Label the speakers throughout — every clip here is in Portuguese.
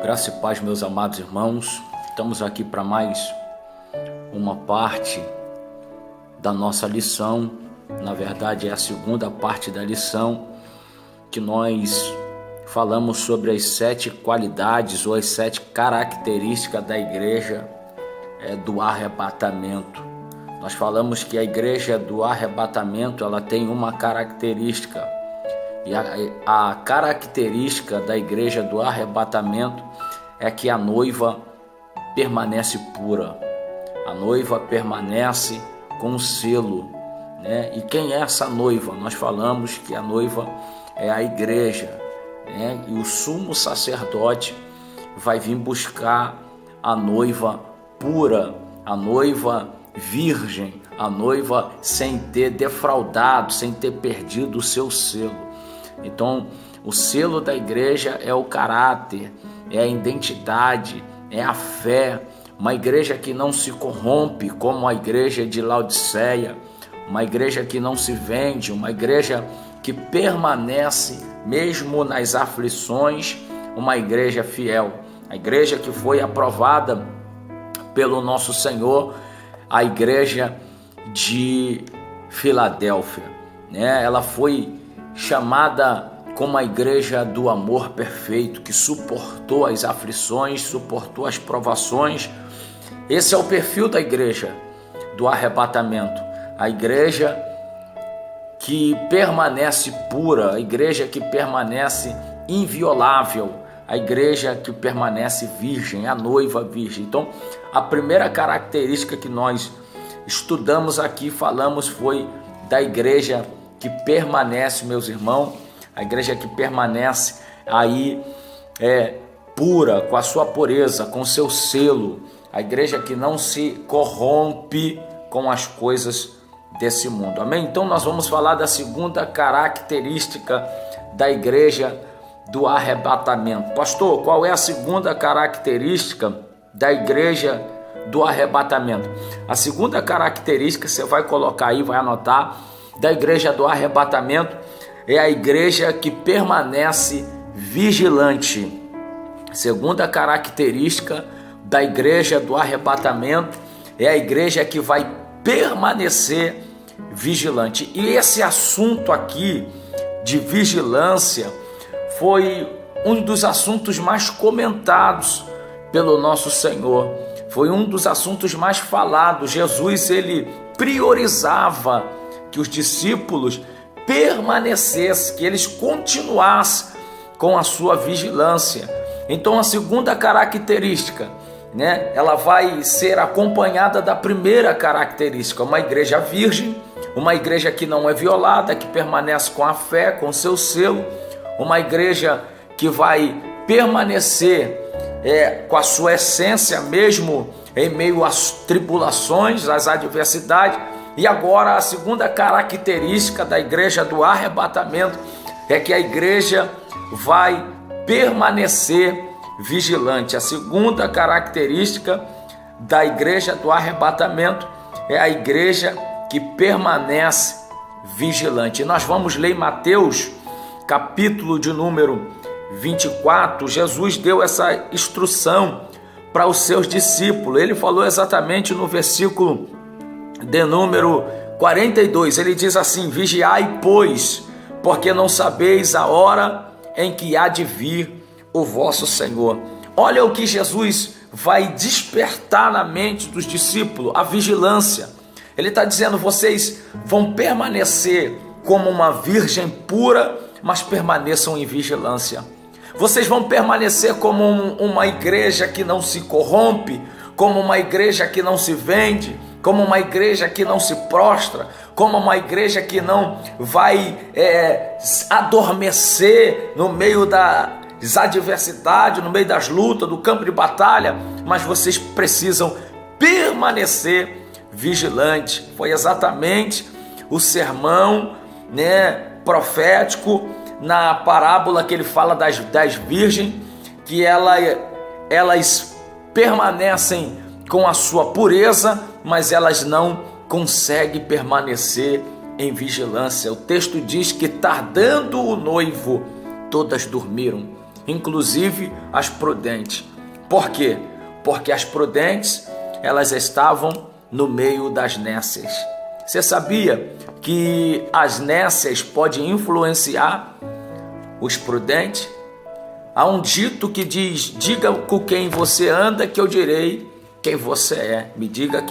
Speaker 1: Graça e paz, meus amados irmãos. Estamos aqui para mais uma parte da nossa lição. Na verdade, é a segunda parte da lição que nós falamos sobre as 7 qualidades ou as 7 características da igreja do arrebatamento. Nós falamos que a igreja do arrebatamento ela tem uma característica. E a característica da igreja do arrebatamento é que a noiva permanece pura. A noiva permanece com o selo, né? E quem é essa noiva? Nós falamos que a noiva é a igreja, né? E o sumo sacerdote vai vir buscar a noiva pura, a noiva virgem, a noiva sem ter defraudado, sem ter perdido o seu selo. Então, o selo da igreja é o caráter, é a identidade, é a fé. Uma igreja que não se corrompe, como a igreja de Laodiceia, uma igreja que não se vende, uma igreja que permanece mesmo nas aflições, uma igreja fiel. A igreja que foi aprovada pelo nosso Senhor, a igreja de Filadélfia, né? Ela foi chamada como a igreja do amor perfeito, que suportou as aflições, suportou as provações. Esse é o perfil da igreja do arrebatamento, a igreja que permanece pura, a igreja que permanece inviolável, a igreja que permanece virgem, a noiva virgem. Então, a primeira característica que nós estudamos aqui, falamos, foi da igreja que permanece, meus irmãos, a igreja que permanece aí pura, com a sua pureza, com seu selo, a igreja que não se corrompe com as coisas desse mundo. Amém? Então nós vamos falar da segunda característica da igreja do arrebatamento. Pastor, qual é a segunda característica da igreja do arrebatamento? A segunda característica, você vai colocar aí, vai anotar, da igreja do arrebatamento é a igreja que permanece vigilante. Segunda característica da igreja do arrebatamento é a igreja que vai permanecer vigilante. E esse assunto aqui de vigilância foi um dos assuntos mais comentados pelo nosso Senhor. Foi um dos assuntos mais falados. Jesus, ele priorizava que os discípulos permanecessem, que eles continuassem com a sua vigilância. Então a segunda característica, né, ela vai ser acompanhada da primeira característica, uma igreja virgem, uma igreja que não é violada, que permanece com a fé, com seu selo, uma igreja que vai permanecer com a sua essência mesmo em meio às tribulações, às adversidades. E agora a segunda característica da igreja do arrebatamento é que a igreja vai permanecer vigilante. A segunda característica da igreja do arrebatamento é a igreja que permanece vigilante. E nós vamos ler em Mateus, capítulo de número 24, Jesus deu essa instrução para os seus discípulos. Ele falou exatamente no versículo de número 42, ele diz assim: vigiai, pois, porque não sabeis a hora em que há de vir o vosso Senhor. Olha o que Jesus vai despertar na mente dos discípulos, a vigilância. Ele está dizendo: vocês vão permanecer como uma virgem pura, mas permaneçam em vigilância. Vocês vão permanecer como uma igreja que não se corrompe, como uma igreja que não se vende, como uma igreja que não se prostra, como uma igreja que não vai adormecer no meio das adversidades, no meio das lutas, do campo de batalha, mas vocês precisam permanecer vigilantes. Foi exatamente o sermão, né, profético na parábola que ele fala das 10 virgens, que elas permanecem com a sua pureza, mas elas não conseguem permanecer em vigilância. O texto diz que, tardando o noivo, todas dormiram. inclusive as prudentes. Por quê? Porque as prudentes, elas estavam no meio das nécias. Você sabia que as nécias podem influenciar os prudentes? Há um dito que diz: diga com quem você anda que eu direi quem você é. Me diga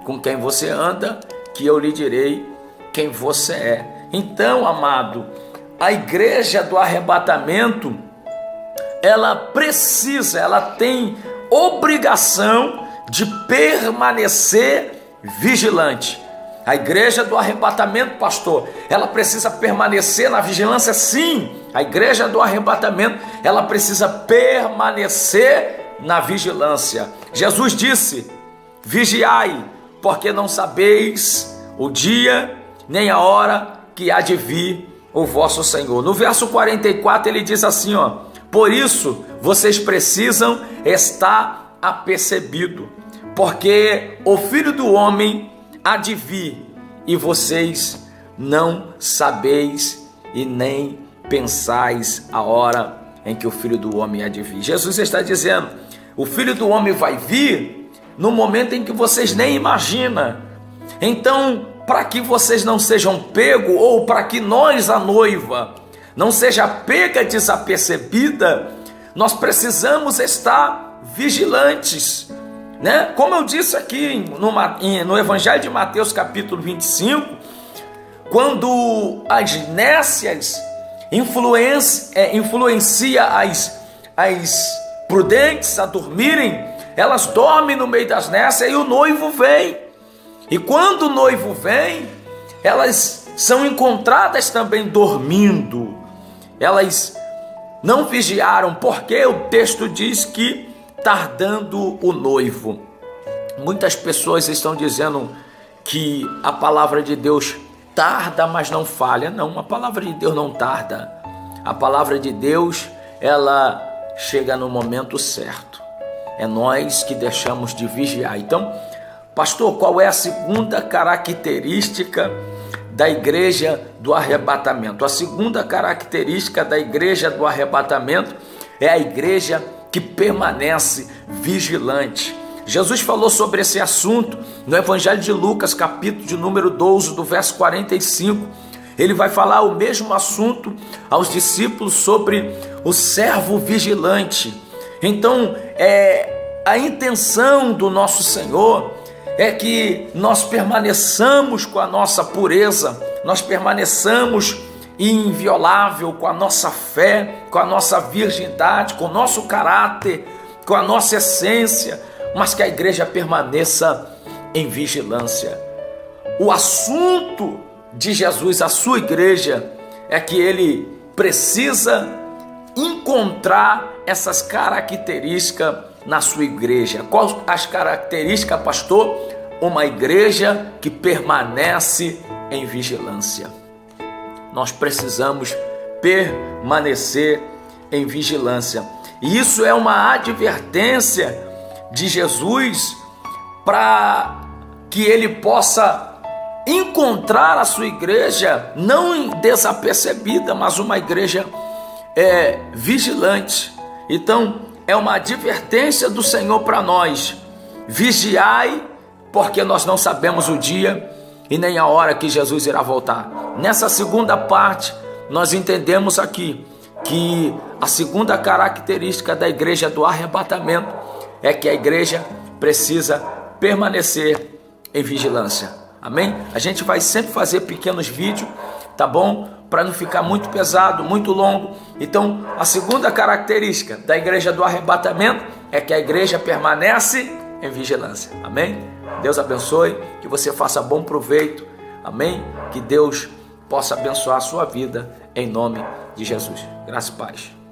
Speaker 1: com quem você anda que eu lhe direi quem você é. Então, amado, a igreja do arrebatamento, ela tem obrigação de permanecer vigilante. A igreja do arrebatamento, pastor, ela precisa permanecer na vigilância? Sim, a igreja do arrebatamento, ela precisa permanecer na vigilância. Jesus disse: vigiai, porque não sabeis o dia nem a hora que há de vir o vosso Senhor. No verso 44 ele diz assim, por isso vocês precisam estar apercebidos, porque o Filho do Homem há de vir, e vocês não sabeis e nem pensais a hora em que o Filho do Homem há de vir. Jesus está dizendo: o Filho do Homem vai vir no momento em que vocês nem imaginam. Então, para que vocês não sejam pegos, ou para que nós, a noiva, não seja pega desapercebida, nós precisamos estar vigilantes, né? Como eu disse aqui no Evangelho de Mateus capítulo 25, quando as nécias influencia as prudentes a dormirem, elas dormem no meio das nécias e o noivo vem. E quando o noivo vem, elas são encontradas também dormindo. Elas não vigiaram, porque o texto diz que tardando o noivo. Muitas pessoas estão dizendo que a palavra de Deus tarda, mas não falha. Não, a palavra de Deus não tarda. A palavra de Deus, ela chega no momento certo. É nós que deixamos de vigiar. Então, pastor, qual é a segunda característica da igreja do arrebatamento? A segunda característica da igreja do arrebatamento é a igreja que permanece vigilante. Jesus falou sobre esse assunto no Evangelho de Lucas, capítulo de número 12, do verso 45. Ele vai falar o mesmo assunto aos discípulos sobre o servo vigilante. Então, a intenção do nosso Senhor é que nós permaneçamos com a nossa pureza, nós permaneçamos inviolável com a nossa fé, com a nossa virgindade, com o nosso caráter, com a nossa essência, mas que a igreja permaneça em vigilância. O assunto de Jesus, a sua igreja, é que ele precisa encontrar essas características na sua igreja. Quais as características, pastor? Uma igreja que permanece em vigilância. Nós precisamos permanecer em vigilância. E isso é uma advertência de Jesus para que ele possa encontrar a sua igreja não desapercebida, mas uma igreja vigilante. Então, é uma advertência do Senhor para nós: vigiai, porque nós não sabemos o dia e nem a hora que Jesus irá voltar. Nessa segunda parte, nós entendemos aqui que a segunda característica da igreja do arrebatamento é que a igreja precisa permanecer em vigilância. Amém? A gente vai sempre fazer pequenos vídeos, tá bom? Para não ficar muito pesado, muito longo. Então, a segunda característica da igreja do arrebatamento é que a igreja permanece em vigilância. Amém? Deus abençoe, que você faça bom proveito. Amém? Que Deus possa abençoar a sua vida em nome de Jesus. Graça e paz.